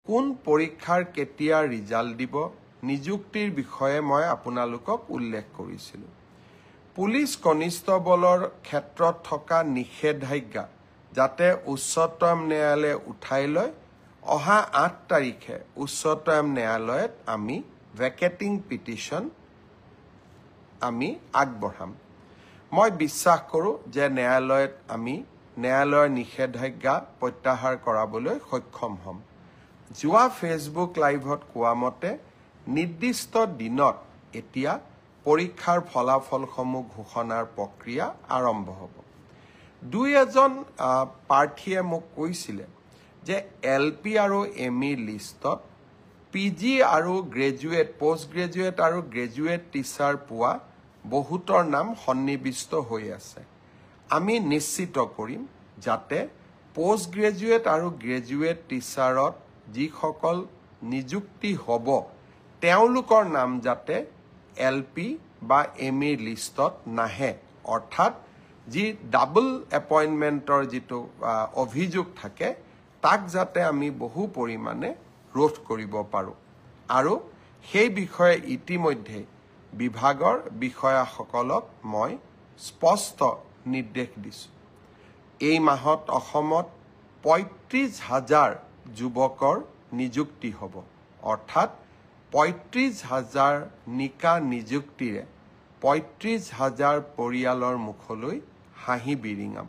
কোন পৰীক্ষাৰ কেতিয়া ৰিজাল্ট দিব নিযুক্তিৰ বিষয়ে মই আপোনালোকক উল্লেখ কৰিছিলোঁ পুলিচ কনিষ্টবলৰ ক্ষেত্ৰত থকা নিষেধাজ্ঞা যাতে উচ্চতম ন্যায়ালয়ে উঠাই লয় অহা 8 তাৰিখে উচ্চতম ন্যায়ালয়ত আমি ভেকেটিং পিটিশন আমি আগবঢ়াম মই বিশ্বাস কৰোঁ যে ন্যায়ালয়ত আমি ন্যায়ালয়ৰ নিষেধাজ্ঞা প্ৰত্যাহাৰ কৰাবলৈ সক্ষম হ'ম যোৱা ফেচবুক লাইভত কোৱা মতে নিৰ্দিষ্ট দিনত এতিয়া পৰীক্ষাৰ ফলাফলসমূহ ঘোষণাৰ প্ৰক্ৰিয়া আৰম্ভ হ'ব দুই এজন প্ৰাৰ্থীয়ে মোক কৈছিলে যে এলপি আৰু এমই লিষ্টত পিজি আৰু গ্ৰেজুৱেট পোষ্ট গ্ৰেজুৱেট আৰু গ্ৰেজুৱেট টিচাৰ পোৱা বহুতৰ নাম সন্নিবিষ্ট হৈ আছে আমি নিশ্চিত কৰিম যাতে পোষ্ট গ্ৰেজুৱেট আৰু গ্ৰেজুৱেট টিচাৰত যিসকল নিযুক্তি হ'ব তেওঁলোকৰ নাম যাতে এলপি বা এমই লিষ্টত নাহে অৰ্থাৎ যি ডাবল এপইণ্টমেণ্টৰ যিটো অভিযোগ থাকে তাক যাতে আমি বহু পৰিমাণে ৰোধ কৰিব পাৰোঁ আৰু সেই বিষয়ে ইতিমধ্যে বিভাগৰ বিষয়াসকলক মই স্পষ্ট নিৰ্দেশ দিছোঁ এই মাহত অসমত ৩৫,০০০ যুৱকৰ নিযুক্তি হ'ব অৰ্থাৎ ৩৫,০০০ নিকা নিযুক্তিৰে ৩৫,০০০ পৰিয়ালৰ মুখলৈ হাঁহি বিৰিঙাব